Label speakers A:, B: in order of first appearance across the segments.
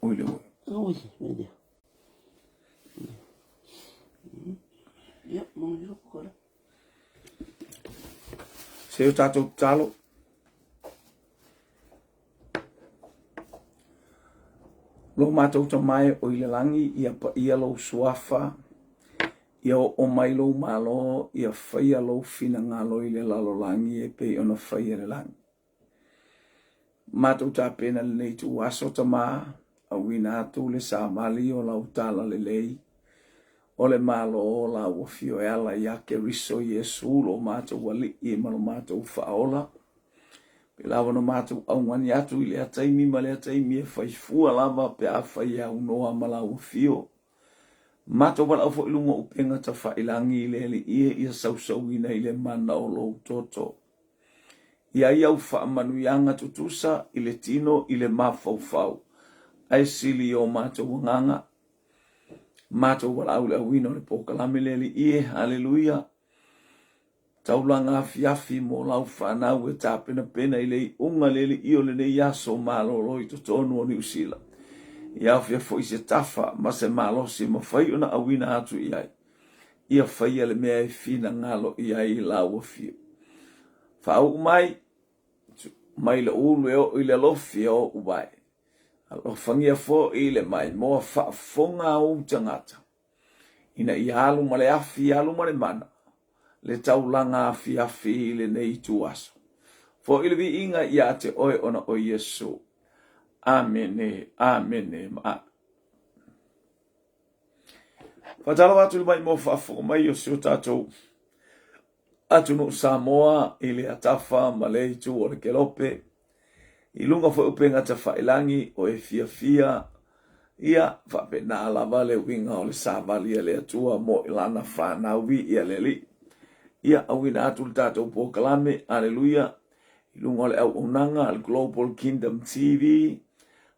A: oile.
B: Oi, media. Ya, mau hidup kau.
A: Se o tātou talo. Lo mātou ta mai o ile langi ia lo suafa. Ia o mai lo malo ia whaia lo fina ngalo ile lalo langi e pe ona whaia le langi. Mātou ta pena le nei tu aso ta maa a wina atu le sa mali o lau tala le lei. O le malo o la ua fio e ala ia ke riso Yesu lo mātou wali i malo mātou whaola. Pe lawa no mātou au ngani atu i le ataimi ma le ataimi e whaifua lava pe a whaia unoa ma la ua fio. Mātou wala au fo ilunga upenga ta whailangi i le li ia sausau ina i le mana o lo toto. Ia au whaamanu ianga tutusa i le tino i le mawhauwhau. Ai sili o mātou nganga. Mātou wala au le awino le pokalame le li haleluia. Taulanga AFIAFI mo lau whanau e tāpena pena i le unga le li o le ne yaso malolo i totonu o New Zealand. Ia fia fo i se tafa ma se malosi ma whai ona awina atu i ai. Ia whaia le mea e fina ngalo i ai i lau a fio. Whau mai le ulu e o i le lofi o uwai. Alo whangia fo i le mai moa whaafonga o tangata. Ina i alu ma le afi alu ma le mana. Le taulanga AFIAFI i le nei tu aso. Fo i le vi inga i a te oe ona o Yesu. Amene, amene, ma. Whatalo atu le mai mo whaafo mai o sio tātou. Atu no Samoa i le atafa ma le itu o le kelope. I lunga fo upenga ta whailangi o e fia. Ia whapena lava le winga o le savali le atua mo ilana whanauwi ia le li. Ia awina atu le tātou pokalame, aleluia. I lunga le au unanga al Global Kingdom TV.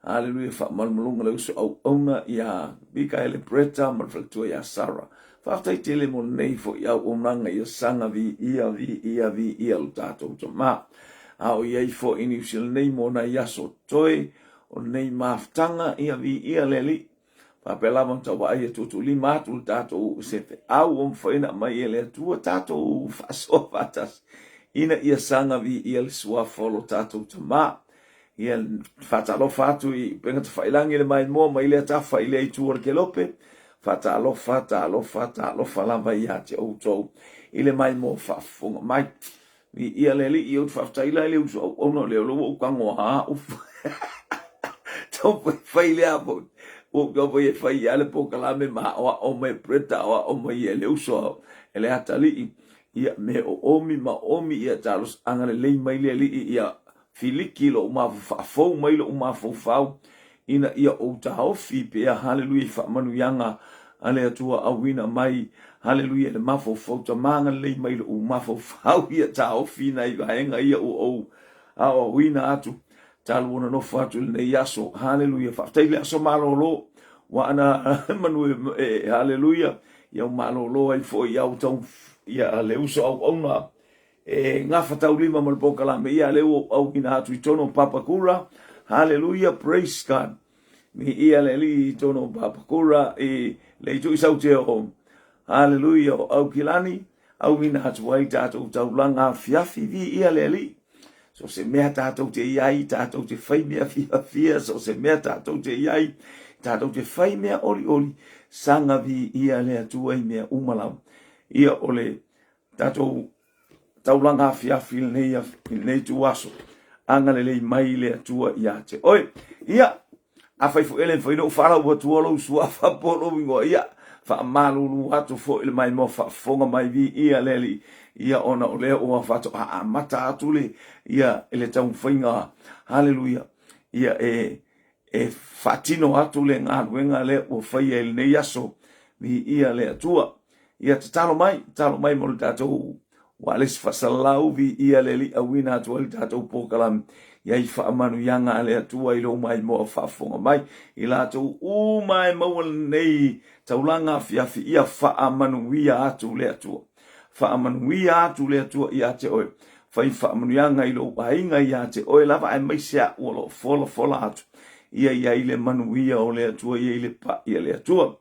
A: Hallelujah, fa malmalunga le uso au ona ia bika ele preta malfaltua ia Sara. Fa tai tele mo nei fo ia onanga ia sanga vi ia lutato to ma. Au ia fo ini usil nei mo na ia so toi o nei maftanga ia leli. Fa pela mo ta wa ia tutu lima tu tato sefe. Au fo ina mai ele tu tato fa so fatas. Ina ia sanga vi ia sua folo tato to ma. Ia fatalo fatu i penga te whailangi le mai mo mai le tafa i le i tuar ke lope. Fatalo falava i ate au tau. I le mai mo whafunga mai. Ia le li i au whaftaila i le usu au ono leo lo o kango haa ufu. Tau whai le apo. O gavo i whai ale pokalame ma oa o mai preta oa o mai e le usu au. E le atali i ia me o omi ma omi ia talos angane lei mai le li i ia. Filiki lo fau mai lo fau ina ia o taofi pe haleluia fa manu yanga ale atua awina mai haleluia le mafo fau ta manga le mai lo fau ia taofi na iga ia o wina atu talu no fatu le yaso haleluia fa tele aso malolo wa ana manu haleluia ia malolo ai fo ia o tau ia le uso au ona nga fatau lima mal pokalame ia leo au ina atu tono papakura hallelujah praise God mi ia le li tono papakura le tu isaute o hallelujah au kilani au ina atu ai tatu taulanga AFIAFI vi ia le li so se mea tatu te iai tatu te fai mea fia so se mea tatu te iai tatu te fai mea oli sanga vi ia le atu ai mea umalau ia ole tatu taulanga AFIAFI nei tu aso anga le mai le atua ia te oi ia a fai fo ele foi no fala o tua lo sua fa polo wingo ia fa malulu atu fo ele mai mo fa fonga mai vi ia leli ia ona o le o fa to a mata atu le ia ele tau finga haleluia ia fatino atu le nga le o fai ele nei aso vi ia le atua ia te talo mai mo le tatu Ualesi fasalau vi ia leli awina atu ali tatou pokalam iai whaamanu yanga ale atua i lo mai moa whaafonga mai i latou mai mawal nei taulanga AFIAFI ia whaamanu ia atu le atua whaamanu ia atu le atua ia te oe whai whaamanu yanga i lo wainga ia te oe lava ai maisea ualo fola atu ia ile manuia o le atua ia ile pa ia le atua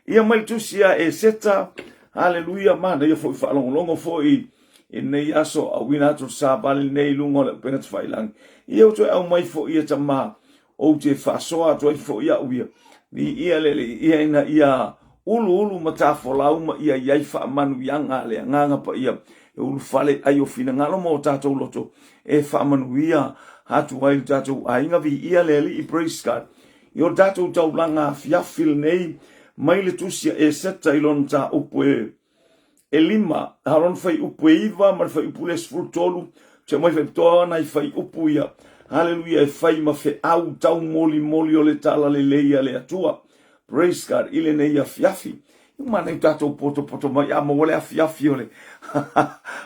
A: ia mai tusia e seta haleluia mana ia foi whaalongolongo foi nei aso a wina atu sa bale nei lungo le pengat whailang ia uto au mai foi ia tama o te whasoa atu ai foi ia uia ni ia lele ia ina ia ulu matafo lauma ia iai whaamanu ianga le nganga pa ia e ulu fale ai o fina ngalo mo tatou loto e whaamanu ia hatu ai tatou ainga vi ia lele i praise God i o tatou taulanga fiafil nei mai le tusia e seta ilon ta upe e lima haron fai upu iva ma fai upu les frutolu te mai fai toa na fai upu ia haleluia e fai ma fe au tau moli o le tala le leia le atua praise God ile nei afiafi ma nei tatou poto mai a mo le afiafi ole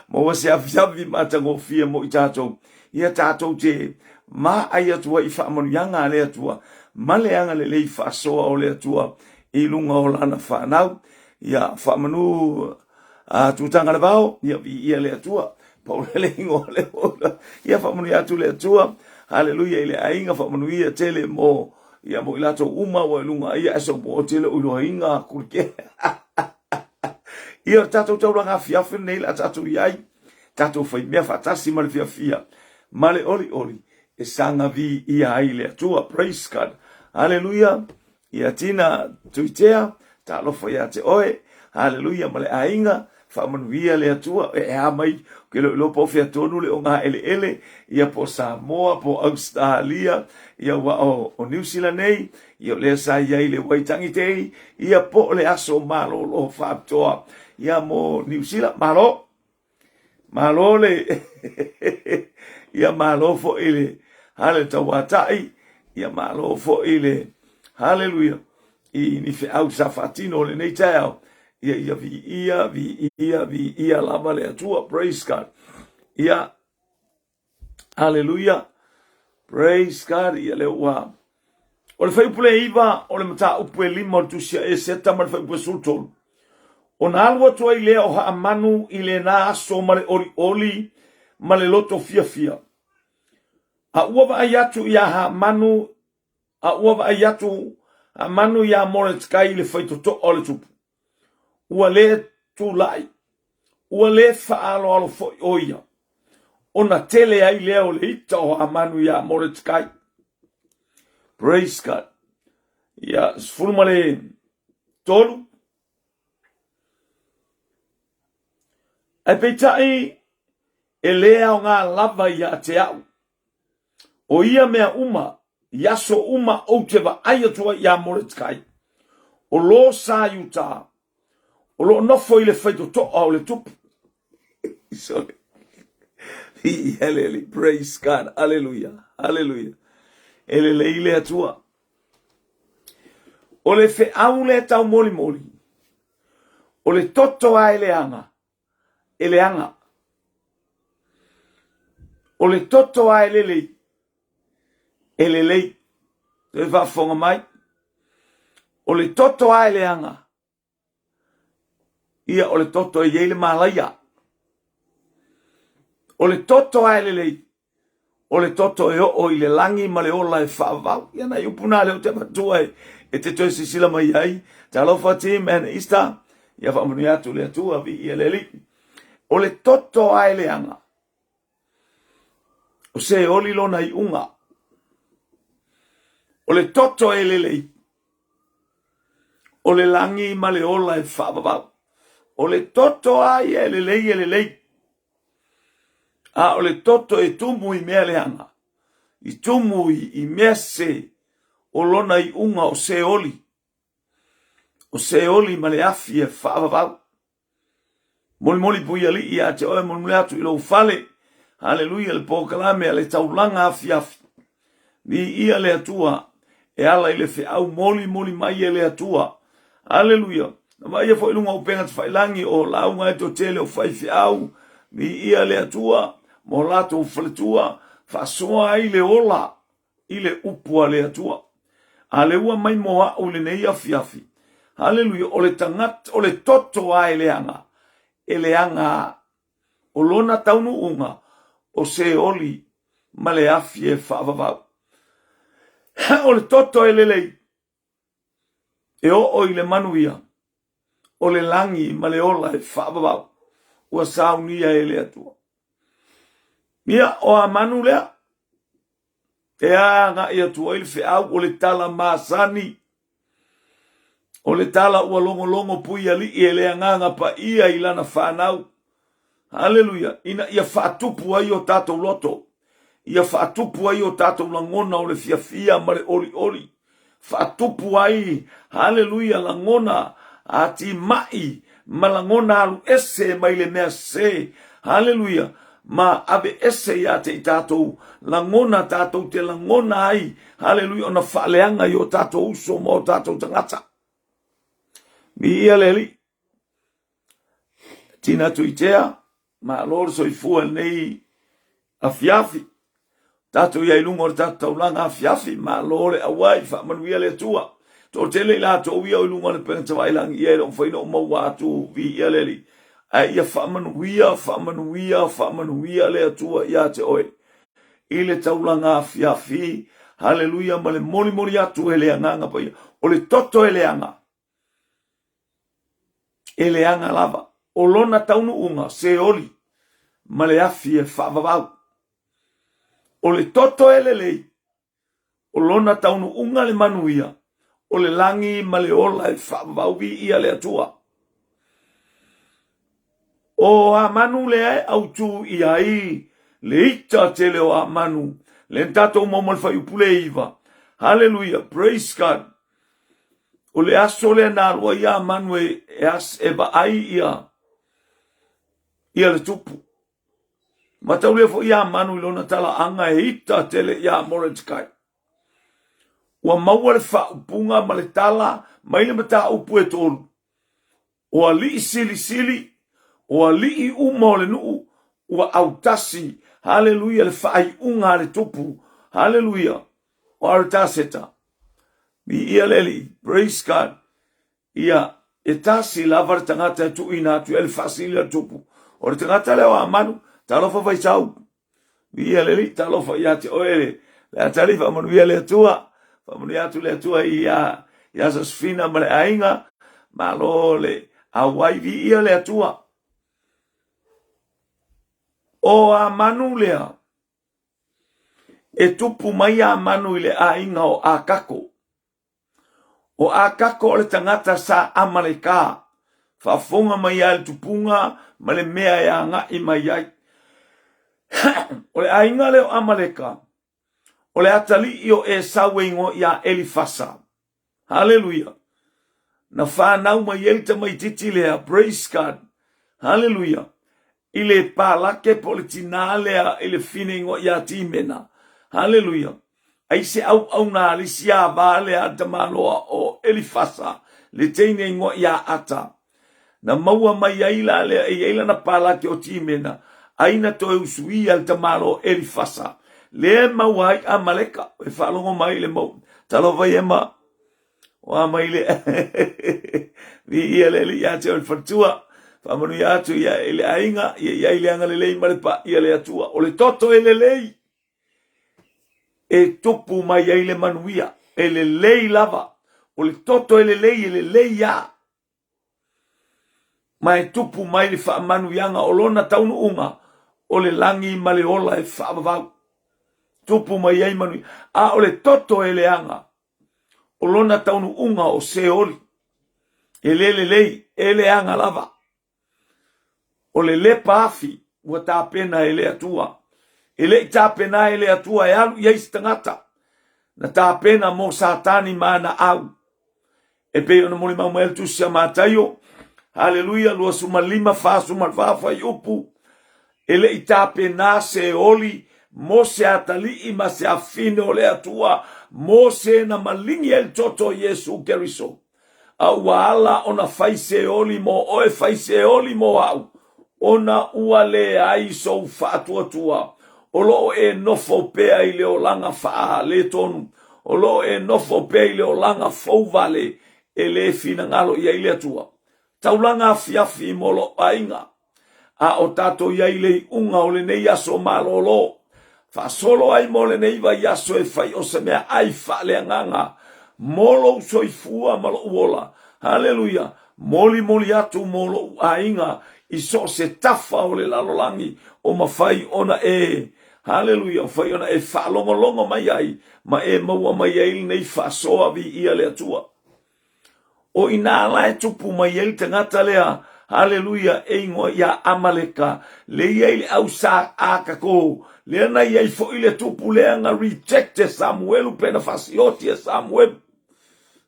A: mo se afiafi ma tango fia mo i tatou ia tatou te ma ai atua i fa yanga le atua ma le anga le lei fa soa o le atua i lunga o lana fa nau ia fa manu a tutanga le vao ia le atua pa le ingo le ola ia fa manu atu le atua haleluia ile ainga fa manu ia tele mo ia mo ilato uma wa lunga ia eso mo tele ulo inga kurke ia tato taulanga fiafi nei la tato iai tato fai mea fatasi mal fiafia male oli e sanga vi ia ile atua praise God haleluia ia tina tuitea talo foi ate oe haleluia male ainga fa manuia le atua e mai ke lo po fia tonu le onga ele ia po Samoa po Australia ia wa o New Zealand nei ia le sa ia ile waitangi te ia po le aso malo lo fa toa ia mo New Zealand malo le ia malo fo ile hale tawatai ia malo fo ile haleluia i ni fe au safatino le nei tau ia vi ia lava le atua praise God ia haleluia praise God ia le wa o le fai pule iva o le mata upu lima tu sia e seta ma le fai pule sultol o na alwa tua i lea o ha amanu i le na aso ma le oli ma le loto fia a uava ayatu ia ha manu a uava ayatu a manu ia moret kai le fai to o le tupu Ualesi tulai Ualesi faalo alo fo oia ona tele ai leo le ita o amanu ya moretkai praise God ya sfulmale tolu ai petai elea o ngā lava ia te au o ia mea uma yaso uma o te wa ayatua ya moretkai o lo sa yuta o lo nofo ile feito to o le tupu sorry hallelujah praise God hallelujah ele ile atua o le fe au le tau moli o le toto a ele anga o le toto a ele lei te va fonga mai o le toto a ele anga ia o le toto e ele malaya o le toto a ele lei o le toto e o ile langi ma le ola e whaavau ia na iupuna leo te matua e te toi sisila mai ai te alofa team and Easter ia whaamunu atu le atua vi ia leli o le toto a ele anga o se oli lona i unga o le toto e le lei o le langi ma le ola e whaavau o le toto ai e le lei a o le toto e tumu i mea leanga i tumu i mea se o lona i unga o se oli ma le afi e whaavavau moli pui ali i a te oe moli atu i lo fale haleluia le pokalame a le taulanga afi ni ia le atua e ala i le fe au moli mai e le atua haleluia na mai e fo ilunga o penga te whailangi o launga e to tele o whaifi au ni ia le atua mo lato fletua fasoa ai le ola ile upua le atua ale ua mai moa o le nei afiafi haleluia o le tangat o le toto a ele anga o lona taunu unga o se oli ma le afi e whaavavau O le toto e lelei. E o i le manuia. O le langi ma le ola e whaababau. Ua saunia e le atua. Ia o a manu lea. E a nga i atua i le whiau o le tala masani. O le tala ua longo longo pui ali i e le anganga pa ia i lana whanau. Hallelujah. Ina ia whaatupu ai o tātou loto. Ia whaatupu ai o tātou langona o le fiafia ma le oli oli. Whaatupu ai, hallelujah, langona a ti mai, ma langona alu ese mai le mea se. Hallelujah. Ma ave ese ia te i tātou langona tātou te langona ai. Hallelujah. Ona whaaleanga i o tātou uso mo tātou tangata. Mi ia leli. Tina tuitea. Ma lor so i fua nei AFIAFI. Tato ia ilunga o tātou langa AFIAFI. Ma lor e awai wha manuia le tua. Tō tele la tō ia ilunga le penga tawa ilangi ia rong whaino o maua atu vi ia leli. Ai ia wha manuia le atua ia te oe. I le taulanga AFIAFI. Hallelujah. Ma le mori atu e le anganga pa ia. O le toto e le anga. E le anga lava. O lona taunu unga se oli. Ma le afi e whaavavau. O le toto e le lei. O lona taunu unga le manuia. O le langi ma le ola e whaavavau vi ia le atua. O a manu le ai au tu i ai. Le ita te leo a manu. Le tato momol whai upule iwa. Hallelujah. Praise God. O le aso le nalua ia manu e as e ba ai ia. Ia le tupu. Matau le fo ia manu lona tala anga e ita tele ia moretikai. Ua maua le whaupunga ma le tala mai le mata upu e tolu. O a li sili. O a li uma o le nuu. Ua autasi. Hallelujah le whai unga le tupu. Hallelujah. O arataseta. Mi ia leli. Praise God. Ia e tasi lavar tangata e tu ina atu ele fasili le tupu. O le tangata leo a manu, talofa vai sau. Ia leli, talofa ia te oele. Le atarifa manu ia le atua. Famanu ia tu le atua ia sasfina ma le ainga. Ma lo le awai vi ia le atua. O a manu lea. E tupu mai a manu i le ainga o a kako. O a kako o le tangata sa amaleka. Whafonga mai al tupunga, ma le mea e anga i mai ai. O le ainga leo amaleka. O le atali i o e sawengo ia Elifasa. Hallelujah. Na whanau mai elta mai titi lea. Praise God. Hallelujah. I le palake politina lea i le finengo ia timena. Hallelujah. Ai se au na alisia vale a tamaloa o Elifasa. Le teine ingo ia ata. Na maua mai aila le aila na pala ke o timena aina to usui al tamalo Elifasa le maua ai amaleka e falongo mai le mau talo vai ema wa mai le vi ele le ya te fatua fa manu ya tu ya ele ainga ya ile anga le mai pa ya le atua o le toto ele lei e topu mai ile manuia ele lei lava o le toto ele lei ya mai tupu mai le whaamanu yanga o lona taunu unga o le langi ma le ola e whaamavau. Tupu mai ei manu. A o le toto e le anga o lona taunu unga o se oli. E lei e le anga lava. O le lepa afi ua tāpena e le atua. E le tāpena e le atua e alu iei stangata. Na tāpena mo satani mana au. E pe ona moli mau mael tu sia mataio. Hallelujah, lua suma lima fa suma fa yupu. Ele itape na se oli mo se atali ima se afine ole atua mo se na malingi el toto Yesu Keriso. Au ala ona faise oli mo oe faise oli mo au. Ona uale ai so fatu atua. Olo e nofo pea ile olanga fa le tonu. Olo e nofo pea ile olanga fo vale ele fina ngalo ia ile atua. Taulanga AFIAFI molo ainga. A o tato ia ile unga o le nei aso malolo. Fa solo ai mole nei vai aso e fai o se mea ai fa le nganga. Molo soifua malo uola. Haleluya. Moli atu molo ainga. Iso se tafa o le lalolangi o mawhai ona e. Haleluya. O whai ona e fa longo mai ai. Ma e maua mai ai nei fa soa vi ia le atua. O ina la e tupu mai ai te ngata lea. Haleluya. E ingoa ia amaleka. Le iei au sa akako. Le na iei fo ile tupu lea nga rejecte Samuelu pena fasioti e Samuelu.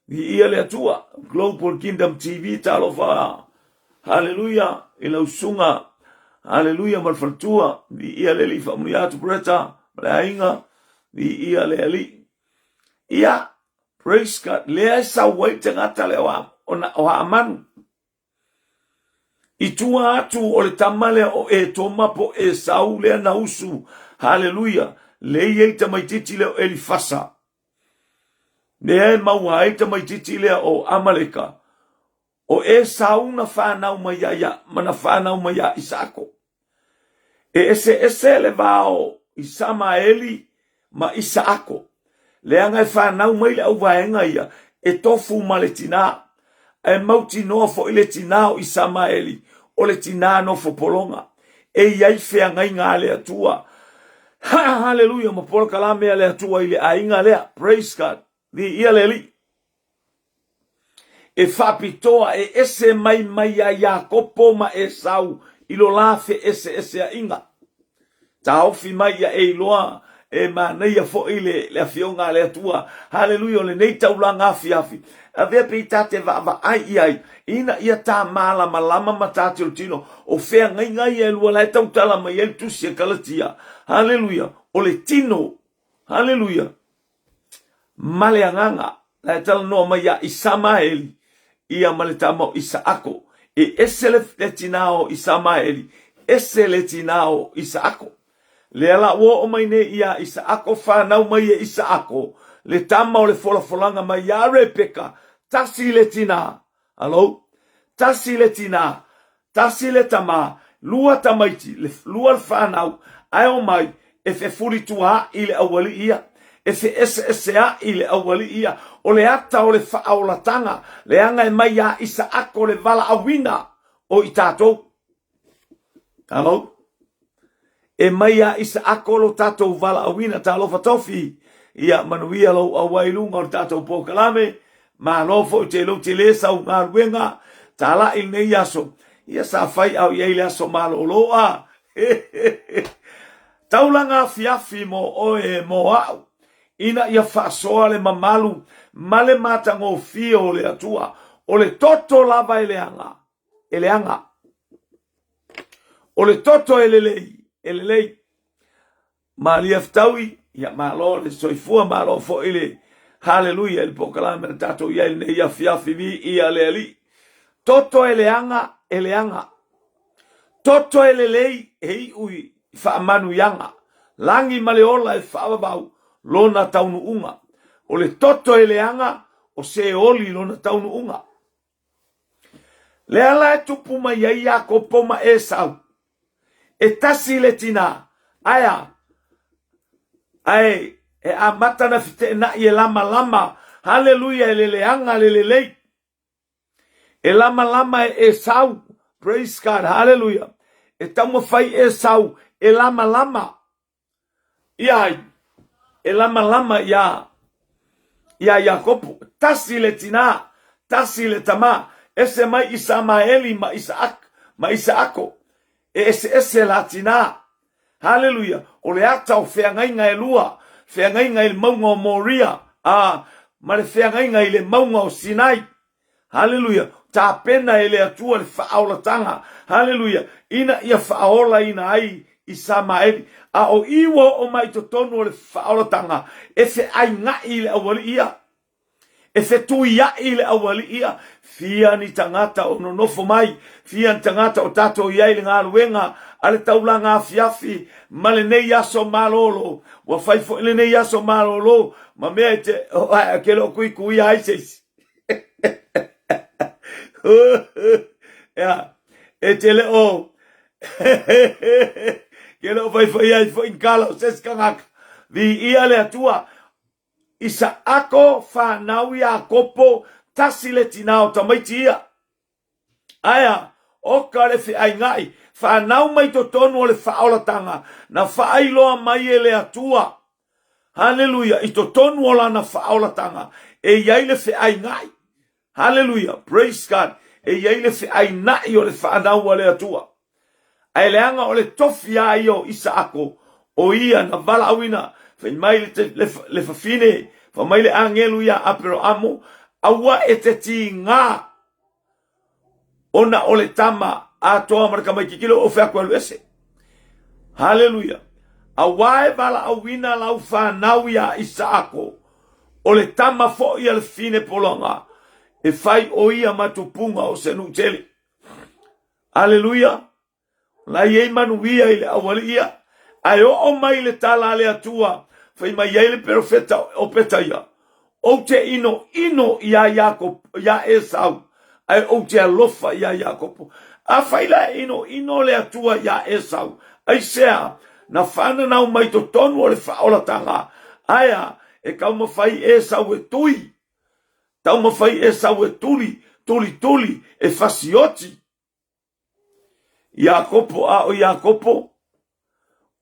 A: Ia le atua. Global Kingdom TV talofa. Haleluya. Ila usunga. Haleluya malfaltua. Ia le lifa muniatu breta. Malainga. Ia le ali. Ia. Praise God. Lea sa waite ngata lewa. O amanu. Itua atu o le tamale o e tomapo e sau lea na usu. Haleluya. Lea ita maititi leo elifasa. Nea maua ita maititi lea o Amaleka. O e sauna whanau maiaya. Mana whanau maia Isako. E ese le vao Isamaeli ma Isako. Lea ngai whanau maile au vaenga ia. E tofu ma le tina. E mauti noa fo ile tina o Isamaeli. O le tina no fo polonga. E iai fea ngai ngā le atua. Hallelujah. Ma polo kalame le atua ile a inga lea. Praise God. Di ia le li. E whapitoa e ese mai a Iakopo ma e sau. Ilo lafe ese a inga. Ta ofi mai a e iloa. E manei a fo ile le afionga le atua. Hallelujah. Le nei taulanga afiafi. A vea pe tate va ai. Ina ia ta mala malama matati o tino. O fea ngai e lua lai tautala mai el tusi e kalatia. Hallelujah. O le tino. Hallelujah. Male anganga. Lai tala noa mai a Isamaeli. Ia male tamo Isaako. E ese le tinao Isamaeli. Ese le tinao Isaako. Le ala wo o mai ne ia Isaako whanau mai e Isaako. Le tama o le folanga mai a Rebeka. Tasi le tina. Alo? Tasi le tina. Tasi le tama. Lua tamaiti. Lua le whanau. Ai o mai. E fe furi tua i le awali ia. E fe ese i le awali ia. O le ata o le whaaulatanga. Le anga e mai a Isaako le vala awina. O i tātou. Alo? E mai a Isaako lo tātou vala awina. Tā lofa tofi. Ia manuia lo awailunga o tātou pōkalame. Ma lofo te lo te lesa o ngā ruenga. Tā la il nei aso. Ia sa fai au iei le aso malo loa. Taulanga AFIAFI mo oe mo au. Ina ia whasoa le mamalu. Male matango fio le atua. O le toto lava eleanga. Eleanga. O le toto elelei. Elelei. Ma liaftaui. Ia malo le soifua malo fo ele. Hallelujah. El pokalame na tato ia ele ia AFIAFI vi ia le ali. Toto eleanga. Eleanga. Toto elelei. Hei ui. Whaamanu yanga. Langi maleola e whaababau. Lona taunu unga. O le toto eleanga. O se oli lona taunu unga. Le ala e tupu mai ai ako poma e sau. E tasi le tina. Aya. Ai. E amata na fite na i e lama. Hallelujah. E leanga lelelei. E lama e sau. Praise God. Hallelujah. E tamo fai e sau. E lama. Iai. E lama ia. Ia Iakopo. Tasi le tina. Tasi le tama. Ese mai Isamaeli ma Isaako. E ese la tina. Hallelujah. O le ata o whengainga e lua. Whengainga e maunga o Moria. Ma le whengainga e le maunga o Sinai. Hallelujah. Ta pena e le atua le whaaulatanga. Hallelujah. Ina ia whaola ina ai Isamaeli. A o iwa o mai to tonu o le whaaulatanga. E se ai ngai le awali ia. E se tuia i le awali ia. Fia ni tangata o no nofo mai. Fia ni tangata o tato iai le ngā luenga. Ale taulanga AFIAFI. Ma le nei aso malolo. Wa faifo le nei aso malolo. Ma mea te. Ke lo kui aises. E te le o. Ke lo fai ai fo inkala o ses kangaka. Vi ia le atua. Isa ako whanau ia kopo tasile tinao tamaitia. Aya, o kare fi ai ngai. Whanau mai to tonu o le whaolatanga. Na whaailoa mai e le atua. Hallelujah. I to tonu o la na whaolatanga. E iai le fi ai ngai. Hallelujah. Praise God. E iai le fi ai nai o le whanau o le atua. Ai leanga o le tofi ai o isa ako. O ia na vala awina. Fai mai le fafine. Fa mai le angelu ia apero amo. Awa e te ti ngā. Ona o le tama. A toa maraka mai kikilo o fea kwa luese. Hallelujah. Awa e vala awina lau whanau ia isa ako. O le tama fo ia le fine polonga. E fai o ia matupunga o senu teli. Hallelujah. La ye manuia ile awali ia. Ai o mai le tala le atua. Fai mai ele profeta o petaya. O te ino ia Jacob, ia Esau. Ai o te alofa ia Jacob. A fai la ino le atua ia Esau. Ai sea, na whana nau mai to tonu o le whaolatanga. Aia, e kauma fai Esau e tui. Tauma fai Esau e tuli, e fasioti. Jacopo a o Jacopo.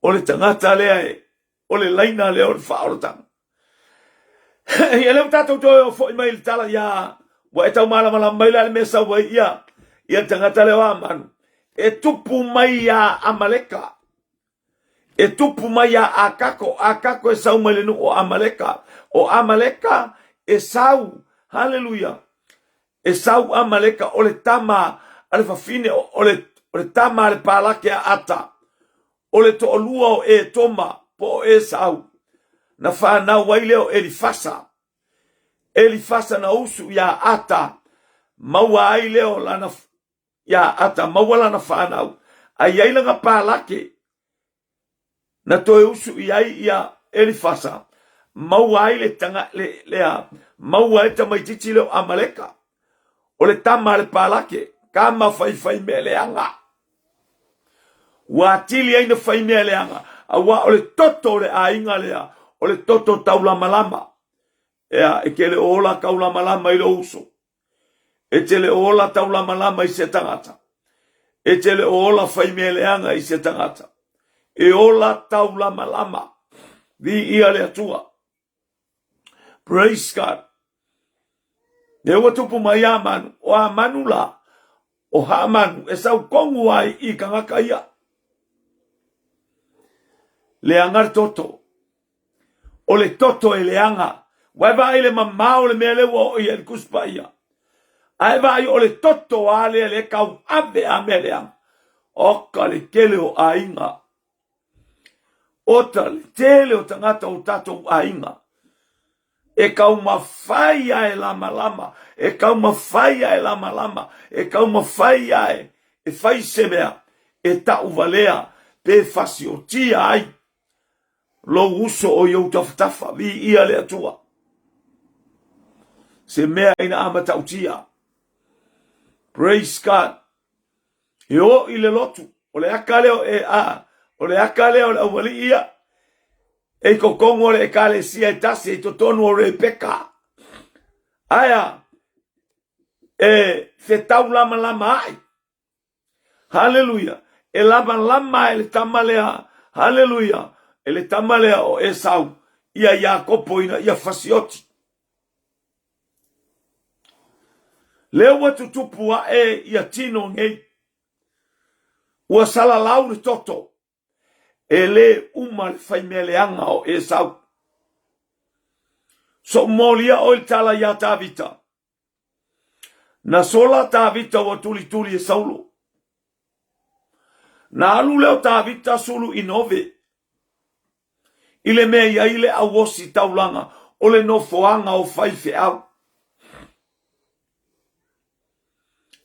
A: O le tangata lea e. O le laina lea o le whaoratanga. Ia leo tātou toi o fo i mai le tala ia. Wa e tau malamala mai le mesa wa ia. Ia tangata leo a manu. E tupu mai ia Amaleka. E tupu mai ia Akako. Akako e sau mai le nu o Amaleka. O Amaleka e sau. Hallelujah. E sau Amaleka o le tama. Ale fafine o le tama ale palake a ata. O le to olua o e toma po e sau. Na whanau wai leo Elifasa. Elifasa na usu ya ata. Maua ai leo lana ya ata. Maua lana whanau. Ai ai langa palake. Na toe usu iai ya Elifasa. Maua ai le tanga lea. Maua e tamaititi leo Amaleka. O le tama le palake. Kama fai me leanga. Wa tili ai na fai me leanga. Awa o le toto le ainga lea. O le toto taulamalama. Ea, e ke le ola kaulamalama i lo uso. E te le ola taulamalama i se tangata. E te le ola faimeleanga i se tangata. E ola taulamalama. Vi ia le atua. Praise God. Ne watupu mai amanu. O amanu la. O hamanu. E sau kongu ai i kangaka ia. Le angar toto. O le toto e leanga. Wai vai le mamau le mele wo i el kuspaia. Ai vai o le toto ale le kau ave a meleang. O ka le kele o ainga. O ta le tele o tangata o tato ainga. E kau mawhaia e lama lama. E kau mawhaia e lama lama. E kau mawhaia e fai semea. E ta uvalea pe fasiotia ai. Lo uso o yo taftafa vi ia le atua. Se mea ina amata utia. Praise God. Yo ile lotu. O le akaleo e a. O le akaleo le awali ia. E kokongo le kale sia tasi e totonu o Rebeka. Aya. E fetau lama lama ai. Hallelujah. E lama lama e le tamalea. Hallelujah. Ele tamalea o Esau. Ia Jacopo ina ia fasioti. Leo watu tupua e ia tino ngei. Ua sala lau ni toto. Ele uma le faimeleanga o Esau. So molia o il tala ia Tavita. Na sola Tavita wa tuli e Saulo. Na alu leo Tavita sulu inove. Ile mea ia ile awosi taulanga. Ole no foanga o faife au.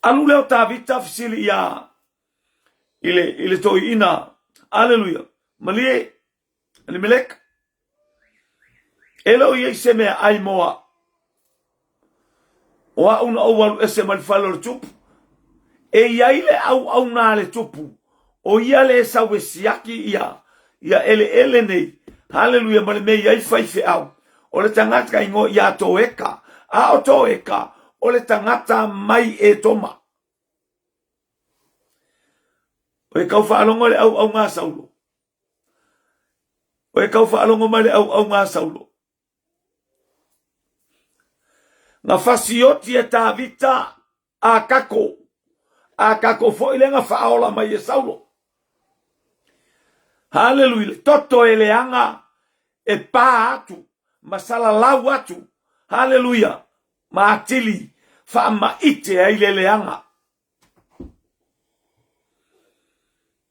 A: Alu leo Tavita fisili ia. Ile toi ina. Hallelujah. Malie. Alimelek. Elo ye se mea ai moa. Oa una owalu ese malfalor tupu. E ia ile au na le tupu. o ia le sa wesiaki ia ele nei. Hallelujah, male me ia faife au. O le tangata ingo ia toeka. A o toeka, o le tangata mai e toma. O e kau whaalongo le au ngā saulo. O e kau whaalongo mai le au ngā saulo. Ngā whasioti e tā vita a kako. A kako fo ile ngā whaola mai e saulo. Hallelujah. Toto e leanga e pā atu. Masala lau atu. Hallelujah. Ma atili. Wha ma ite e ile leanga.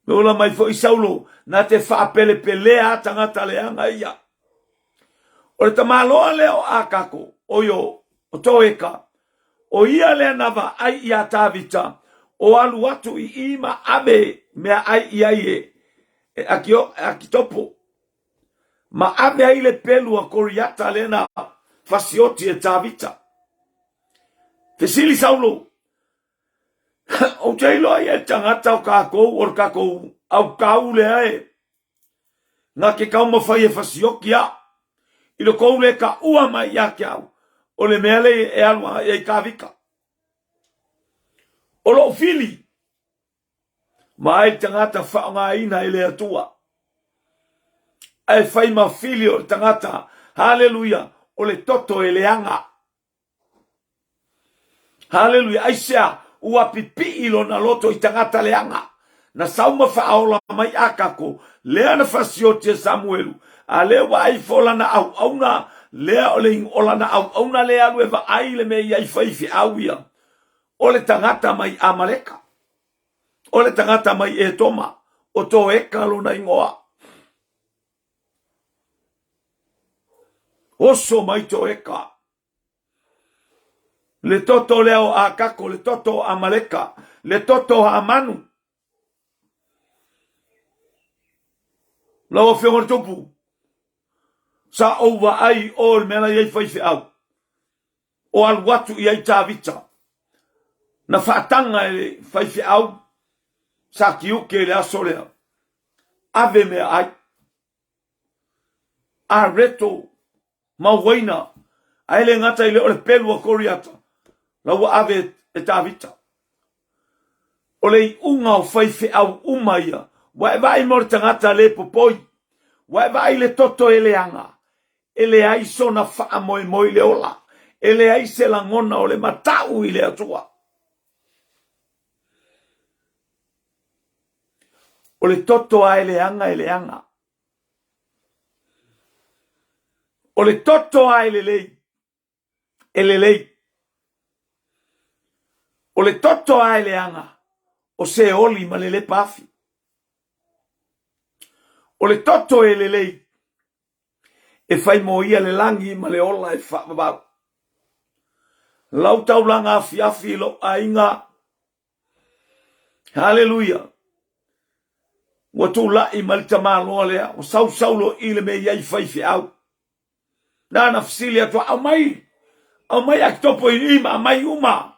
A: Lola mai fo i saulo. Na te wha pele pelea tangata leanga ia. O le tamaloa leo a kako. O yo. O toeka. O ia lea nawa ai ia tāvita. O alu atu i ima abe mea ai ia ie. E akitopo. Ma abe ai le pelu a koriata lena fasioti e tāvita. Fesili saulo. O teilo ai e tangata o kākou or kākou au kau le ae. Ngā ke kau mawhai e fasioki a. Ilo kou le ka ua mai ia ki au. O le meale e alwa e kāvika. O lo fili. Ma ai tangata whaonga ina e le atua. Ai whai ma fili o tangata. Hallelujah. O le toto e le anga. Hallelujah. Ai sea ua pipi ilo na loto i tangata le anga. Na sauma whaola mai akako. Lea na whasioti e Samuelu. A lea wa ai fola na au auna. Lea o le ing ola na au auna lea lue wa ai le mei ai whaifi au ia. O le tangata mai Amaleka. O le tangata mai e toma. O to eka lona ingoa. Oso mai to eka. Le toto leo a kako, le toto Amaleka. Le toto Amanu. Lawa whionga tupu. Sa owa ai o le mena iei whaifi au. O al watu iei tāvita. Na whaatanga e whaifi au. Sa ki uke le asorea. Ave mea ai. A reto. Mawaina. Aile ngata ile o le pelu a koriata. Lawa ave e tāvita. O le i unga o whaifi au umaia. Wa e vai mor tangata le popoi. Wa e vai le toto e le anga. Ele ai sona wha moi moi le ola. Ele ai se langona o le matau i le atua. O le toto a ele anga ele anga. O le toto a ele lei. Ele lei. O le toto a ele anga. O se oli ma le pafi. O le toto ele lei. E fai mo ia le langi ma le ola e whaabau. Lau taulanga AFIAFI lo ainga. Hallelujah. Wa tu lai ma le tamaloa lea. O saulo i le me iai whaifi au. Nana fisili atua au mai. Au mai ak topo i ima mai uma.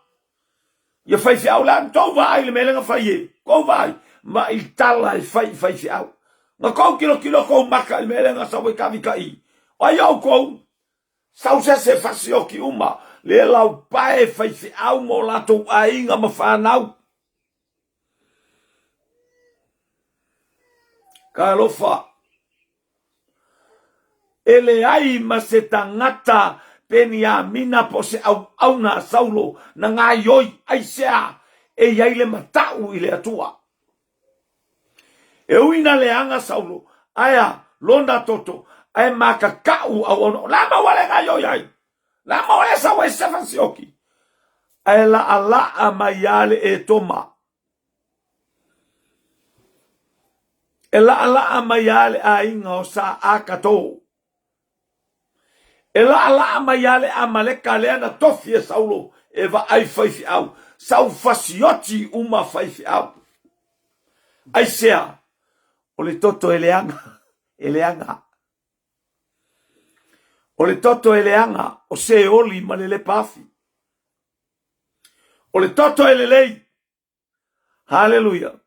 A: Ia whaifi au la. Tou vai le melenga whai e. Kou vai. Ma i tala e whaifi au. Nga kou kilo kou maka le melenga sa wai kavika i. Ai au kou, sau se fasioki uma, le lau pae whaifi au mo lato ainga ma whanau. Ka alofa. Ele ai ma se tangata peni a mina po se au na saulo na ngā ioi ai sea e iai le matau i le atua. E uina le anga saulo, aia londa toto, ai maka kau au ono. Lama wale nga yo yai. Lama wale sa wai sefan sioki. Ai la ala a mayale e toma. E la ala a mayale a inga o sa akato. E la ala a mayale a maleka lea na tofi e saulo. E va ai whaifi au. Sau fasioti uma whaifi au. Ai sea. O le toto eleanga. Eleanga. O le toto eleanga o se oli ma le pafi. O le toto elelei. Hallelujah.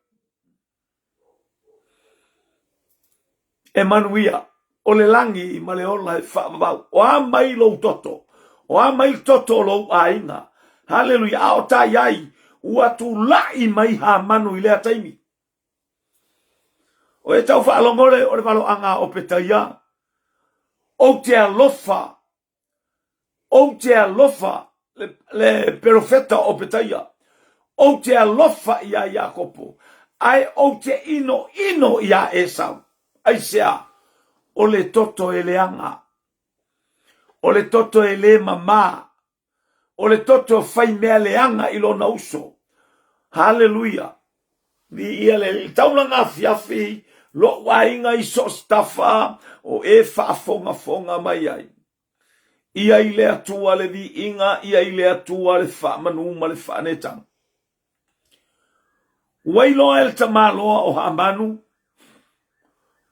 A: e manuia o le langi ma le ola e whaamabau. O a mai lo toto. O a mai toto lo ainga. Hallelujah. A o tai ai. Ua tu lai mai ha manu i lea taimi. O e tau whaalongore o le walo anga o petaia. O te alofa. O te alofa. Le profeta o petaia. O te alofa ia Iakopo. Ai o te ino ia Esau. Ai sea. O le toto e le anga. O le toto e le mama. O le toto fai mea le anga i lona uso. Hallelujah. Ni ia le taulanga AFIAFI lo wainga i so stafa o e fonga mai ai. Ia i le atua le vi inga, ia i le atua le whaamanu ma le whaanetang. Wailoa el tamaloa o hamanu.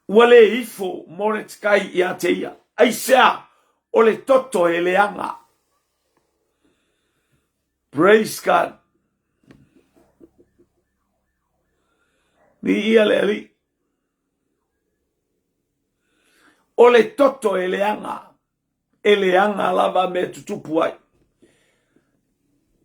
A: Wale ifo moretkai ia teia. Aisea o le toto e le anga. Praise God. Ni ia le ali. O le toto e le anga. E le anga lava me tutupu ai.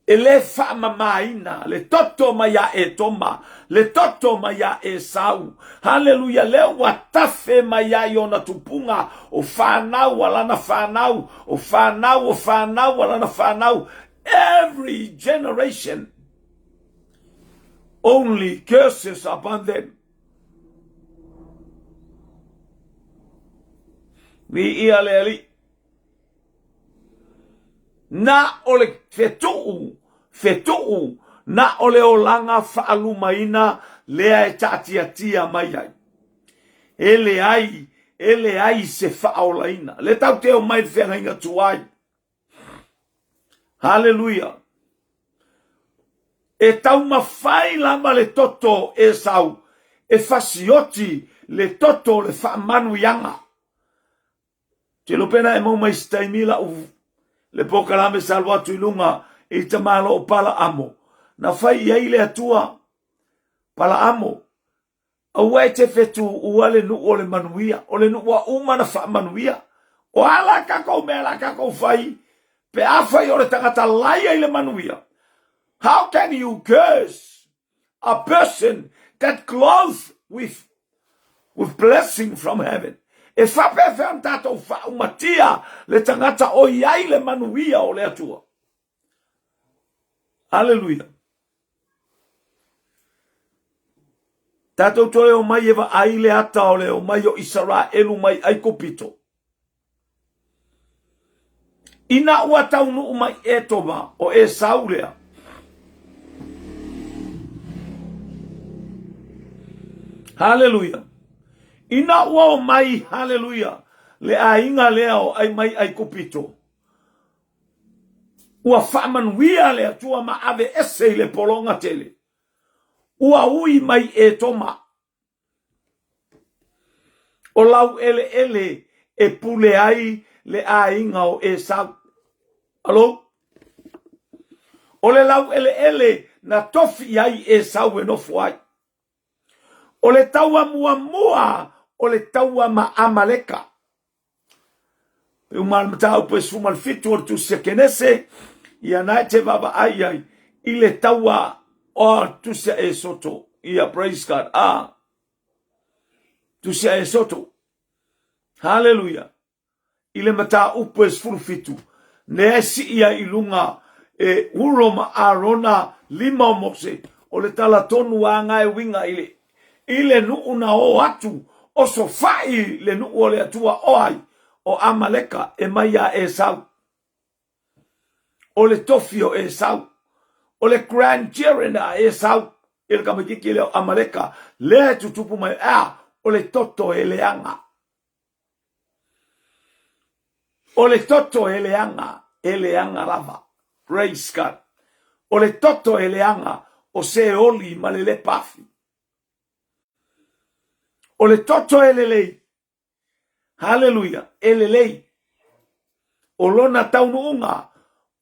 A: E le whaamamaina. Le toto maya e toma. Le toto maya e sau. Hallelujah. Le watafe maya i ona tupunga. O whanau alana whanau. O whanau alana whanau. Every generation. Only curses upon them. Ni ia le ali. Na ole fetuu. Na ole olanga whaalumaina lea e tatia mai ai. Ele ai se whaolaina. Le tau teo mai whenga inga tuai. Hallelujah. E tau mawhai lama le toto e sau. E fasioti le toto le whaamanu yanga. Te lopena e mau mai staimila u le pokalame salwa tuilunga e te malo o pala amo. Na whai iai le atua pala amo. Awa e te fetu ua le nu o le manuia. O le nu ua umana whaamanuia. O ala kako me ala kako whai. Pe awhai o le tangata laia i le manuia. How can you curse a person that clothes with blessing from heaven? E whapewhe am tātou whaumatia le tangata o iai le manuia o le atua. Hallelujah. Tātou tole o mai ewa ai le ata o le o mai o Israelu mai ai kopito. Ina ua taunu umai e toma o e saulea. Hallelujah. Ina ua o mai, hallelujah, le a inga leo ai mai ai kupito. Ua whamanuia le atua ma ave ese le polonga tele. Ua ui mai e toma. O lau ele e pule ai le a inga o e sau. Alo? O le lau ele na tofi ai e sau e nofu ai. O le taua mua, o le taua ma amaleka. Pe umal matau pe sumal fitu or tu se kenese, ia nai te baba ai, i le taua o tu se e soto. Ia praise God. Tu se e soto. Hallelujah. I le matau pe sfuru fitu. Ne esi ia ilunga e uroma arona lima o mose. O le tala tonu a ngai winga ile. Ile nu una o atu o so fai le nu o le atua o ai o amaleka e maia e sau. O le tofio e sau. O le grandchildren e sau. Il kamakiki le amaleka le tutupu mai o le toto e le anga. O le toto e le anga lava. Praise God. O le toto e le anga o se oli ma le pafi. O le toto elelei. Hallelujah. Elelei. O lona taununga.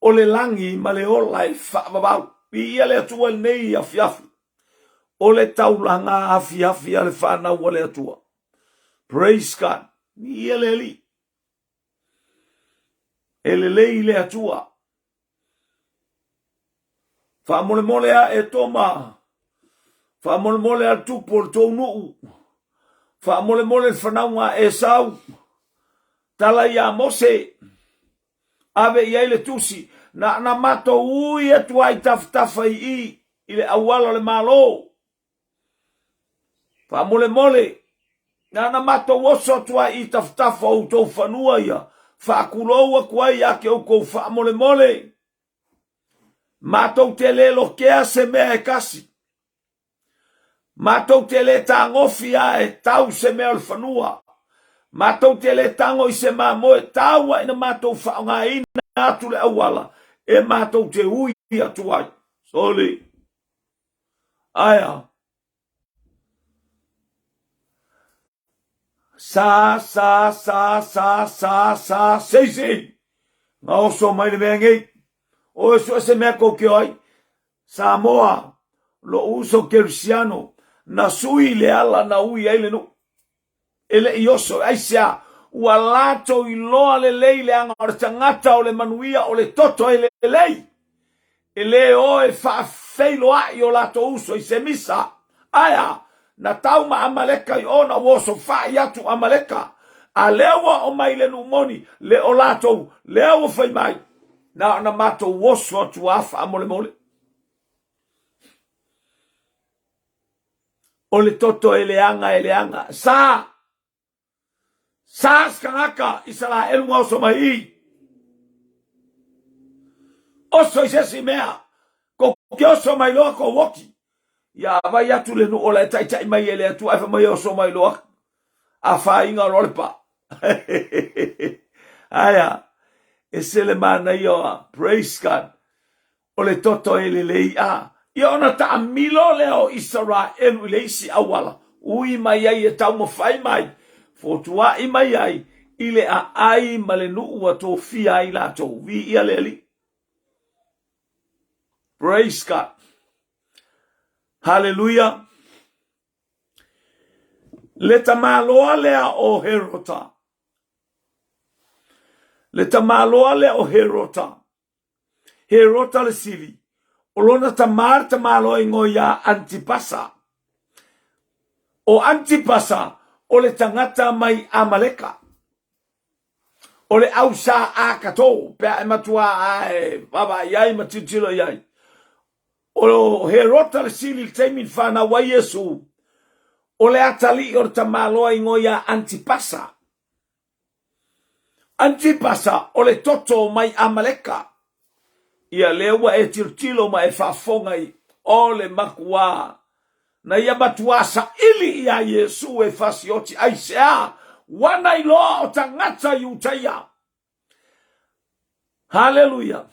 A: O le langi ma le ola e whaababau. Ia le atua nei AFIAFI. O le taulanga AFIAFI a le whanau o le atua. Praise God. Ni eleli. Elelei le atua. Fa mole mole a e toma. Fa mole mole a tupo le tau nuu. Fa mole mole whanaunga e sau. Tala ia Mose. Ave ia le tusi. Na mato ui e tuai taftafa i le awala le malo. Fa mole mole. Na mato woso tuai i taftafa o tau whanua ia. Fa kuloua kuai ake o kou fa mole mole. Matou te lelo kea se mea e kasi. Matou te le tangofi a e tau se mea le whanua. Matou te le tango i se mamo e taua ina matou whaonga ina atu le awala. E matou te hui atuai. Soli. Aya. Sei. Nga oso mai le mea ngei. O eso se mea kokioi. Samoa. Lo uso kersiano. Na sui le ala na ui ele no. Ele ioso. Aisea. Ua lato i loa le lei le anga. O le tangata o le manuia o le toto ele lei. Ele o e fa feilo ai o lato uso i se misa. Aya. Na tauma amaleka i ona woso fa yatu amaleka. A lewa o mai le numoni. Le o lato. Lewa fai mai. Na mato woso tu afa amole mole. O le toto eleanga. Sa skangaka isala elunga oso mai. Oso isesi mea. Ko oso mai loa ko woki. Ya vai atu le no ola tai mai ele atu afa mai oso mai loa. Afa inga rolepa. Aya. Esele mana ioa. Praise God. O le toto ele lei a. Ia ona ta amilo leo Israel le isi awala. Ui mai ai e tau mo fai mai. Fotua i mai ai. Ile a ai malenu ua to fia ai la to. Vi ia leli. Praise God. Hallelujah. Le tamaloa lea o Herota. Le tamaloa lea o Herota. Herota le sili. Olona tamaloa ingo ya Antipasa. O Antipasa. O le tangata mai Amaleka. O le ausa a kato. Pea e matua a e baba iai matutilo iai. O Herota le sili teimin whana wa Yesu. O le atali o le tamaloa ingo ya Antipasa. Antipasa o le toto mai Amaleka. Ia lewa e tirtilo ma e whafongai o le makua. Na ia matua sa ili ia Yesu e fasioti aisea. Wana iloa o tangata yutaya. Hallelujah.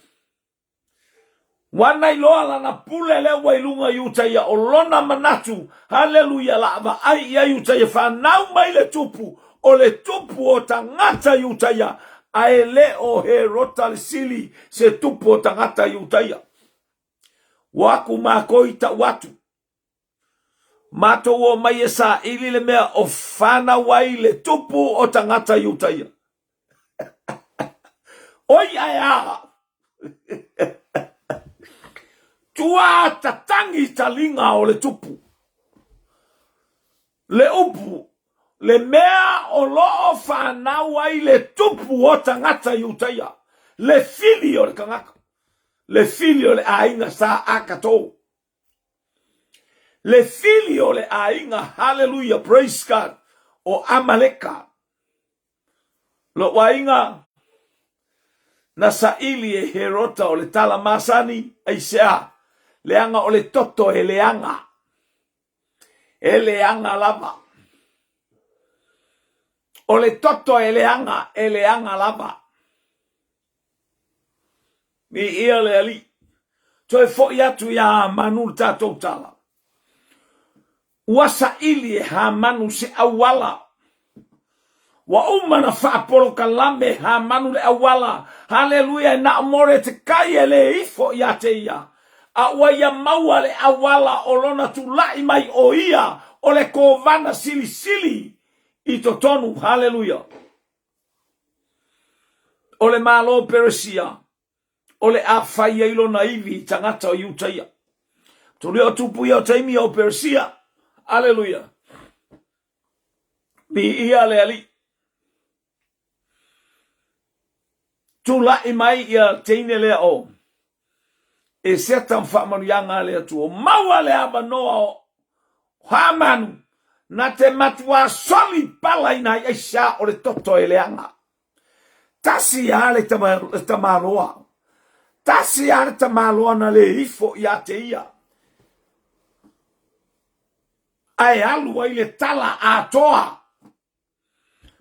A: Wana iloa la na pule lewa ilunga yutaya o lona manatu. Hallelujah la ava ai ia yutaya whanau mai le tupu. O le tupu o tangata yutaya. Aele o Herota le sili se tupu o tangata yutaya. Waku makoita watu. Mato o mai esa ili le mea o whana wai le tupu o tangata yutaya. Oi aia. Tua tatangi talinga o le tupu. Le upu. Le mea o loo whanau ai le tupu o tangata yutaya. Le fili o le kangaka. Le fili o le ainga sa akato. Le fili o le ainga, hallelujah, praise God, o Amaleka. Lo wainga na sa ili e Herota o le tala masani, aisea, leanga o le toto e leanga. E leanga lava. O le toto e leanga lava. Mi ia le ali. Toe fo iatu ya manu tatou tala. Wasa ili e ha manu se awala. Wa umana whaaporo ka lame ha manu le awala. Hallelujah na amore te kai e le ifo ia te ia. A ua ia maua le awala o lona tu lai mai o ia. O le kovana sili sili. I to tonu, haleluia. Ole malo Persia. Ole afaya ilo naivi tangata o Utaia. Tuli o tupu ia o taimi o Persia. Haleluia. Mi ia le ali. Tula imai ia teine lea o. E setan whamarianga lea tu o maua lea manoa o hamanu. Na te matua soli pala ina isa o le toto e leanga. Tasi ale tamaroa. Tasi ale tamaroa na le ifo ia te ia. Ai alu ai le tala atoa.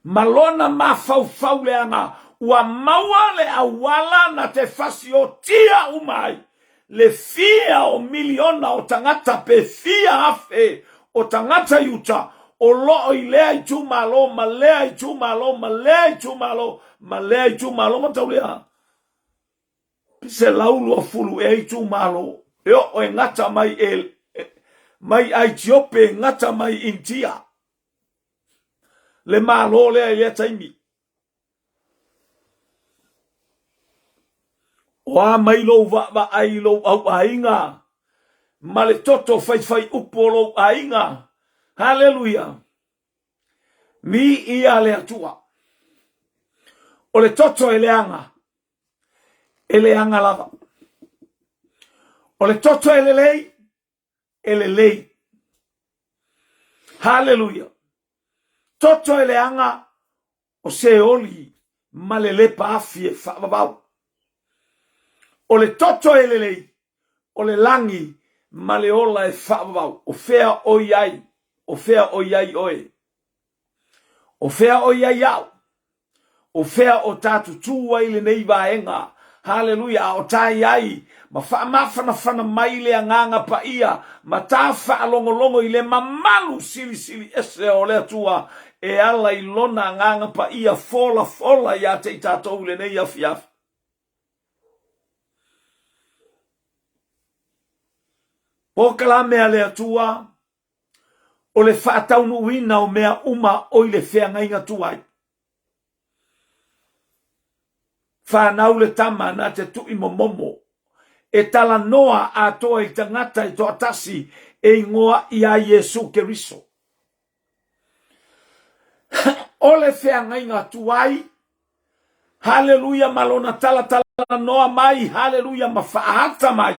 A: Malona mafau leanga. Ua maua le awala na te fasi o tia umai. Le fia o miliona o tangata pe fia afe o tangata yuta. O lo i lea I tu malo, ma lea I tu malo, ma lea I tu malo, ma lea I tu malo, ma tau lea. Pise laulu o fulu e I tu malo. E o e ngata mai mai ai tiope ngata mai intia. Le malo lea I taimi. Wa mai lo va ai lo au ainga. Ma le toto fai upo lo ainga. Hallelujah. Mi ia le atua. O le toto eleanga. Eleanga lava. O le toto elelei. Elelei. Hallelujah. Toto eleanga. O se oli. Malele pa afie whaavau. O le toto elelei. O le langi. Maleola e whaavau. O fea o iai. O fea o iai oe. O fea o iai au. O fea o tatu tua ile nei vaenga. Hallelujah. O tai ai. Ma whaamawhana mai le anganga pa ia. Ma tā whaalongolongo ile mamalu sili ese o lea tua. E ala I lona anganga pa ia fola ia te tatou le nei AFIAFI. Pokala mea lea tua. O le whaataunu uina o mea uma o ile whea inga tuai. Whanau le tama na te tui momomo. E tala noa a toa I tangata I toa tasi e ingoa I a Yesu Keriso. O le whea inga tuai. Hallelujah malona tala noa mai. Hallelujah ma whaahata mai.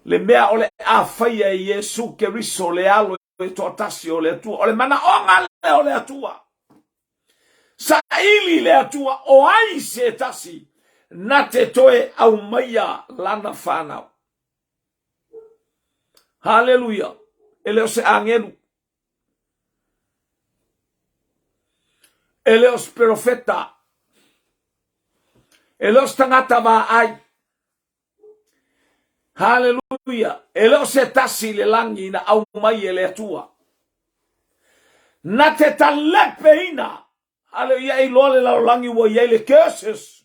A: Le mea o le awhaia I Yesu Keriso le alo e toa tasi o le atua. O le mana onga le o le atua. Sa ili le atua o ai se tasi. Na te toe au maia lana whanau. Hallelujah. Ele o se angelu. Ele o profeta. Ele o tangata va ai. Hallelujah. Ele o se tasi le langi na au mai ele atua. Na te talepe ina. Hallelujah. I lole la langi wa yele curses.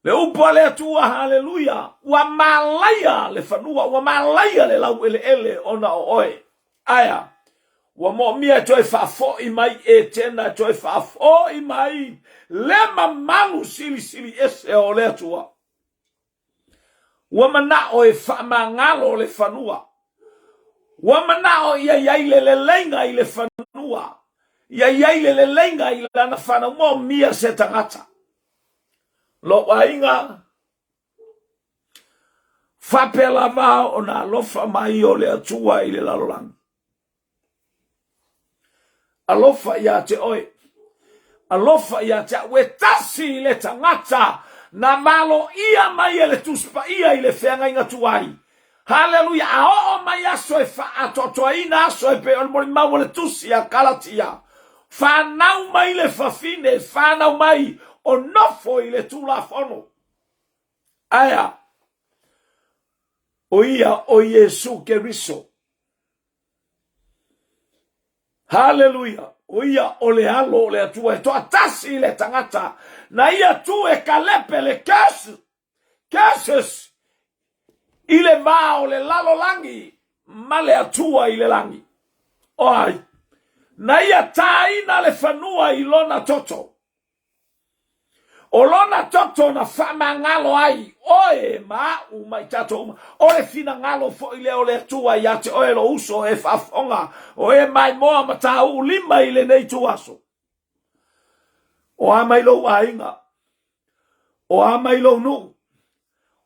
A: Le upa le atua. Hallelujah. Wa malaya le fanua. Wa malaya le lau ele ona o oe. Aya. Wa mo mia toi fafo I mai e tena toi fafo I mai. Le mamalu sili ese o le atua. Wamana o e whamangalo le whanua. Wamana o ia iaile le lenga I le whanua. Ia iaile le lenga I lana whana mo mia se tangata. Lo wainga. Whapela vao o na lofa mai o le atua I le lalolang. Alofa ia te oe. Alofa ia te we tasi le tangata. Na malo ia mai ele tuspa ia ile whenga inga tuai. Hallelujah. A o mai aso e wha atotoa ina aso e pe olmori mau le tusi a kalatia. Whanau mai le whawhine. Whanau mai o nofo ile tula whono. Aya. O ia o Yesu Keriso. Hallelujah. O ia o le alo o le atua. E toa tasi le tangata. Na ia tu e kalepe le curses. Ile va o le lalo langi. Ma le atua I le langi. Oai. na ia taina le fanua ilona toto. O lona toto na fama ngalo ai, oe ma umai tato, ole fina ngalo fo ile ole tua yate oe lo uso e fafonga, oe mai moa mata ulima ile nei tuaso. O amai lo ainga, o amai lo nu,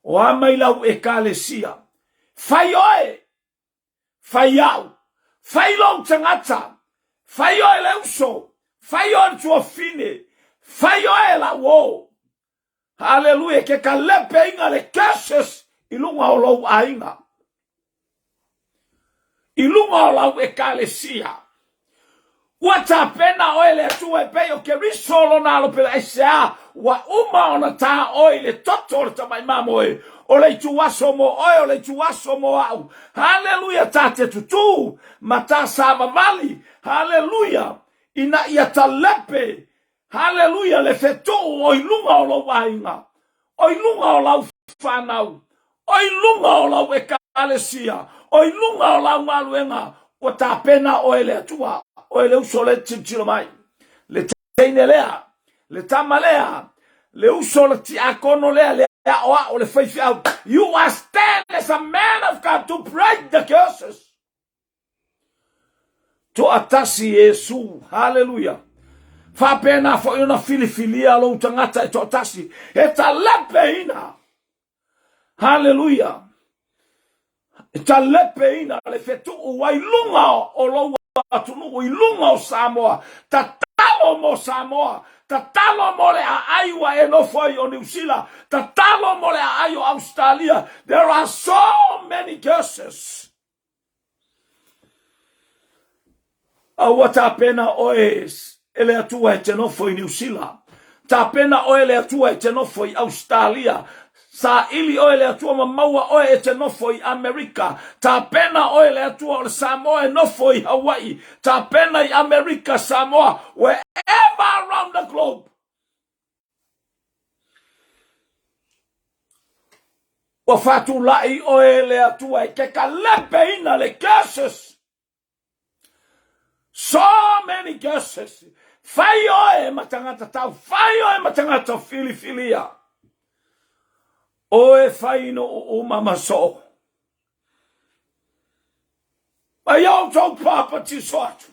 A: o amai lau e kalesia. Fai oe, fai au, fai lo tangata, fai oe le uso, fai oe tua fine, fai oe la wo. Hallelujah, ke kalepe inga le curses ilunga o lau ainga. Ilunga o lau e kalesia. Wata pena oile tua peyo ke risolo nalo pela esa wa uma ona ta oile toto ta mai mamoe ole tuaso mo ole tuaso mo au. Hallelujah, tate tutu mata sama mali. Hallelujah, ina ia talepe. Hallelujah, le fetu o ilunga o lau ainga. O ilunga o lau fanau. O ilunga o lau e kalesia. O ilunga o lau maluenga. Wata pena oile tua. Oile uso le tintilo mai. Le teine lea. Le tamalea. Le uso le tiakono lea. Le oa o le faith out. You are stand as a man of God to break the curses. To atasi Yesu. Hallelujah. Fa pena fo yona filifilia lo tangata to atasi. Eta lepe ina. Hallelujah. Eta lepe ina. Le fetu uwailunga o lo atunu ilunga o Samoa, tatalo mo Samoa, tatalo mo le aiwa e no foi o New Zealand, tatalo mo le aio Australia. There are so many curses. Awata pena oes ele atua e te no foi New Zealand, ta pena o ele atua e te no foi Australia. Sa ili oile atua mamaua oe e te nofoi Amerika. Ta pena oile atua o Samoa e nofoi Hawaii. Ta pena i Amerika, Samoa, wherever around the globe. Wa fatu lai oile atua e ke kalepe ina le curses. So many curses. Fai oe matangata tau. Fai oe matangata filifilia. Oe faino o mama so. Ai au tau papa ti soatu.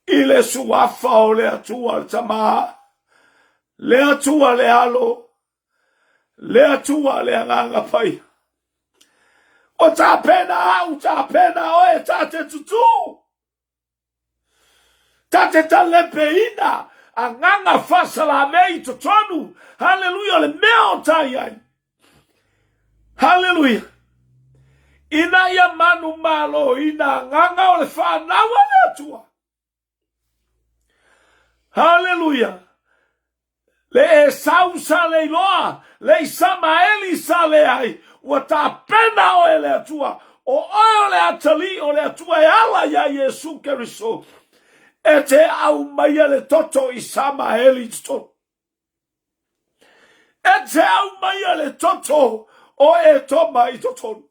A: Ile suafa o le atua tama. Le atua le alo. Le atua le anganga pai. O ta pena oe tate tutu. Tate talepe ina. Anganga fasa la mei totonu. Hallelujah, le meo tayai. Hallelujah. Ina ya manu malo, ina nganga o le whanawa le atua. Hallelujah. Le e sausa le iloa, le Samaeli sa le ai, wata pena o le atua, o le atali o le atua e ala ya Yesu Keriso. E te au maia le toto i Samaeli to. E te au maia le toto o e toma i toto.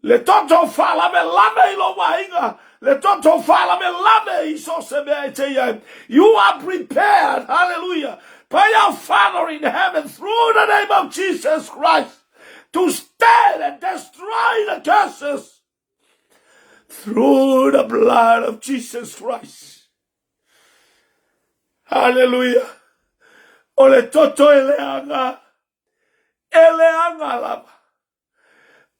A: Le toto fala me lave i lo wainga. Le toto fala me lave i so se me te ia. You are prepared, hallelujah, by our Father in heaven through the name of Jesus Christ to stand and destroy the curses. Through the blood of Jesus Christ. Hallelujah. Ole toto eleanga lava.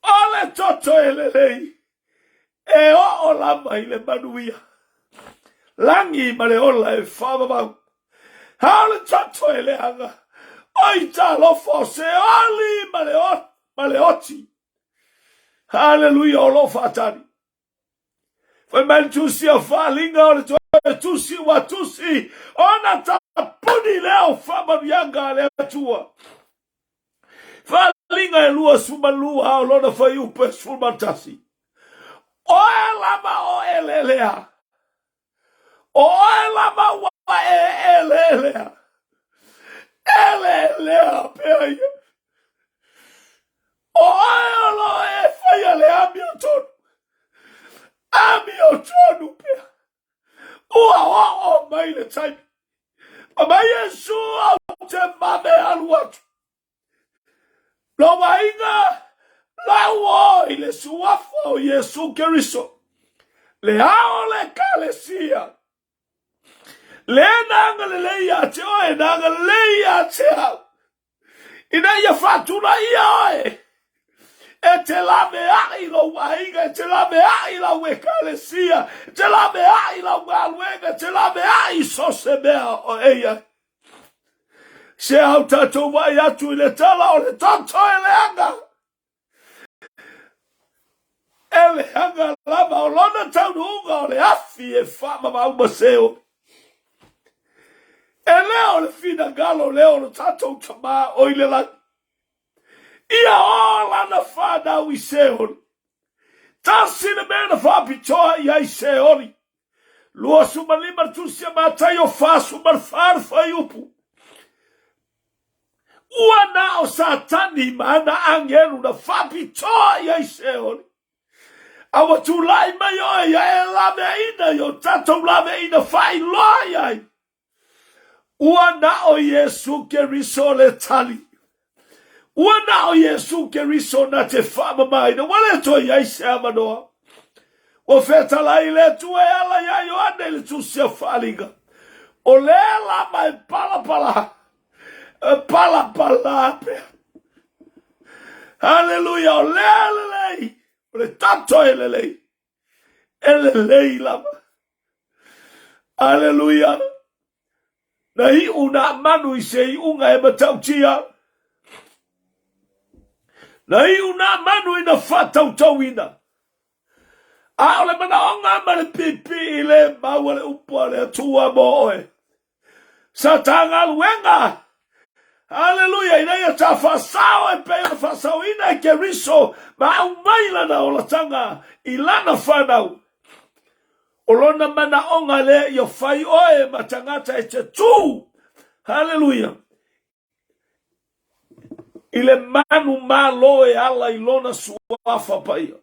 A: Ole toto elelei. E o lava ile manuia. Langi male ola e fava mau. Ole toto eleanga. Oita lo fose oli male oti. Hallelujah o lo fatani. Foi mal tusi o falinga o tusi wa tusi. Ona tapuni leo fama bianga le tua. Falinga e lua suma lua o lona foi upe sulmatasi. O elama o elelea. O elama wa elelea. Elelea peia. O elo e fai le ambienton. time. Ama Yesu au te mame aluatu. Longa inga lawo ile suafo Yesu Keriso. Le hao le kalesia. Le nanga le leia te oe nanga le leia te au. Ina ia fatuna ia oe. E te lave ai lo wainga, e te lave ai la wekalesia, e te lave ai la waluenga, te lave ai so se mea o eia. Se au tatou mai atu I le tala o le tonto e le anga. E le anga lava o lona taununga o le afi e Faauma Faauma seo. E leo le fina galo leo le tatou tama o I le laki. Ia ola na whana ui seori. Tasi na mena whapitoa ia I seori. Lua sumalima tusia matai o fasu marfar fai upu. Ua na o satani mana angelu na whapitoa ia I seori. Awa tu lai mai oi ia e lave ina yo tatou lave ina whai loa iai. Ua na o Yesu Keriso le tali. Wana o Yesu Keriso na te Faauma mai na wale to ia se amanoa. O feta la ile tu e ala ia yo ane le tu se falinga. O le la mai pala pala. Pala pala. Hallelujah. O le. O le tato e le. E lama. Hallelujah. Na hi una manu I se I unga e matautia. Na I una manu ina whatau tauina. A ole mana onga ma le pipi I le maua le upua le atua mo oe. Sa tanga luenga. Hallelujah. Ina ia ta whasao e pei na whasao ina e Keriso. Ma au mailana o la tanga I lana whanau. O lona mana onga le ia whai oe ma tangata e te tū. Hallelujah. I le manu malo e ala I lona suafa paia.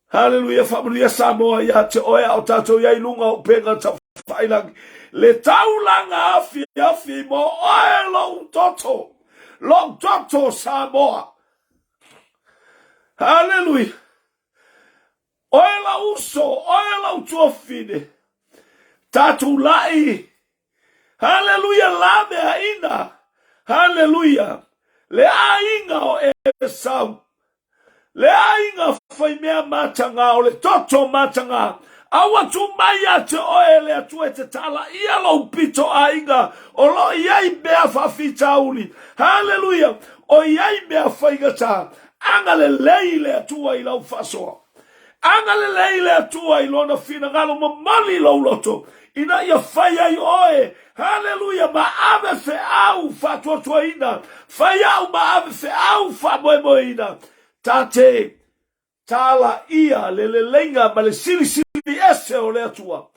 A: Hallelujah. Whamuria Samoa ia te oe au tatou ia ilunga o penga ta whailangi. Le taulanga AFIAFI mo oe long toto. Long toto Samoa. Hallelujah. Oe la uso, oe la utuafine. Tatu lai. Hallelujah. Lame aina. Hallelujah. Le ainga o e sau. Le ainga fai mea matanga o le toto matanga. Awa tu mai te oe le atu e te tala. Ia lo pito ainga. O lo iai mea fafita uli. Hallelujah. O iai mea faigata. Anga le leile atua I lau fasoa. Anga le leile atua I lona fina ngalo mamali lo loto. Ina ia fai ai oe. Hallelujah. Ma ave fe au fatuatua ina. Fai au ma ave fe au fa moemoina. Tate tala ia le lenga ma le sili ese o le atua.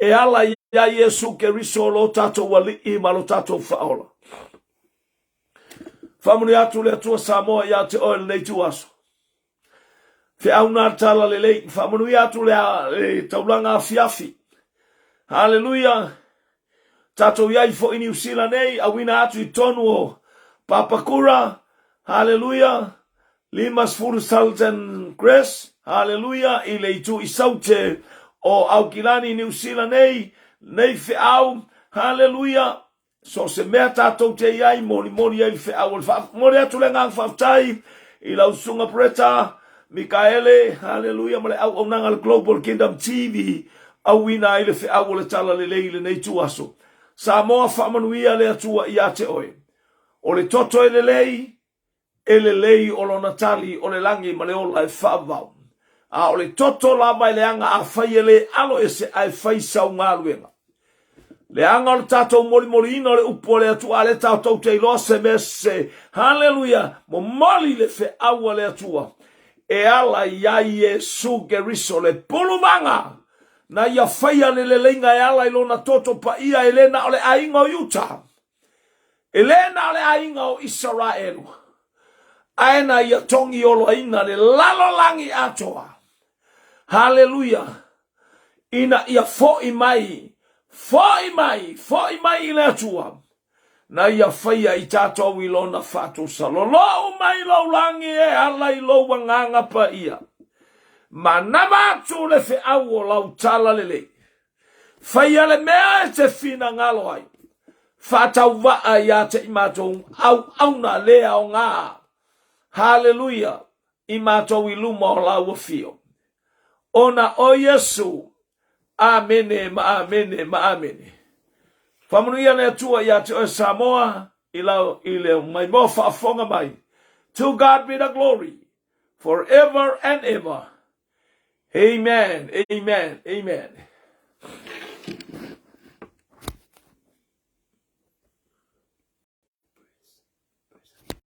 A: E ala ia Yesu Keriso lo tato wali I ma lo tato faola. Famuni atu le atua Samoa ia te oe le tu aso. Fe au na tala le lei. Famuni atu le taulanga AFIAFI. Hallelujah. Tato iai fo I New Zealand nei. Awina atu I tonu o Papakura. Hallelujah. Limas Furusalten Grace. Hallelujah. I le tu I saute o Aukilani New Zealand nei. Nei fe au. Hallelujah. So se mea tatou te iai moni ai fe au. Mori atu le ngang whaftai. I lau sunga preta. Mikaele. Hallelujah. Male au nanga Global Kingdom TV. Awina I le fe au le tala le leile nei tu aso. Samoa whamanuia le atua I ate oe. O le toto e le lei. E le lei o lo natali o le langi ma le ola e whaavau. A o le toto la mai le anga a whai e le alo e se ai whai sau ngā luenga. Le anga o le tatou mori ina o le upo le atua le tatou te iloa se mese. Hallelujah. Mo moli le fe aua le atua. E ala ia Yesu Keriso le pulumanga. Na ia whaia le lenga e ala ilo na toto pa ia elena o le ainga o Utah. Elena o le ainga o Israelu. Aena ia tongi olo ina le lalolangi atoa. Hallelujah. Ina ia foi mai Foi mai le tua. Na ia whaia I tātou I lona whātou salolo mai lau langi ala I lau wanganga pa ia. Ma namatu le fe au o lau tala lele. Whaia le mea te fina ngalo ai. Whātau waa ia te imatou au na lea o ngā. Hallelujah. Imatou I luma o lau fio. Ona o Yesu. Amene, ma amene, ma amene. Whamunuia le atua ia te o Samoa, I le mai mo whaafonga mai. To God be the glory, forever and ever. Amen, amen, amen.